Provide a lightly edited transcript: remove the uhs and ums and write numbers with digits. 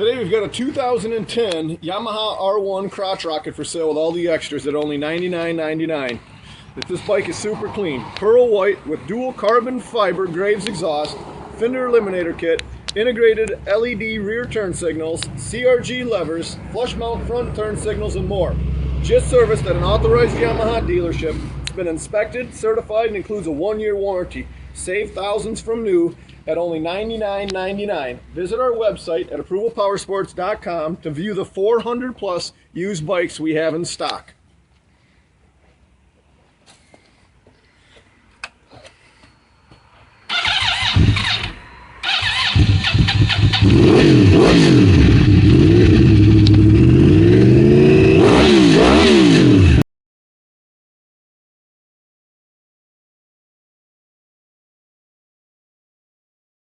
Today we've got a 2010 Yamaha R1 crotch rocket for sale with all the extras at only $99.99. This bike is super clean. Pearl white with dual carbon fiber Graves exhaust, fender eliminator kit, integrated LED rear turn signals, CRG levers, flush mount front turn signals, and more. Just serviced at an authorized Yamaha dealership. It's been inspected, certified, and includes a 1-year warranty. Save thousands from new at only $99.99. Visit our website at approvalpowersports.com to view the 400 plus used bikes we have in stock.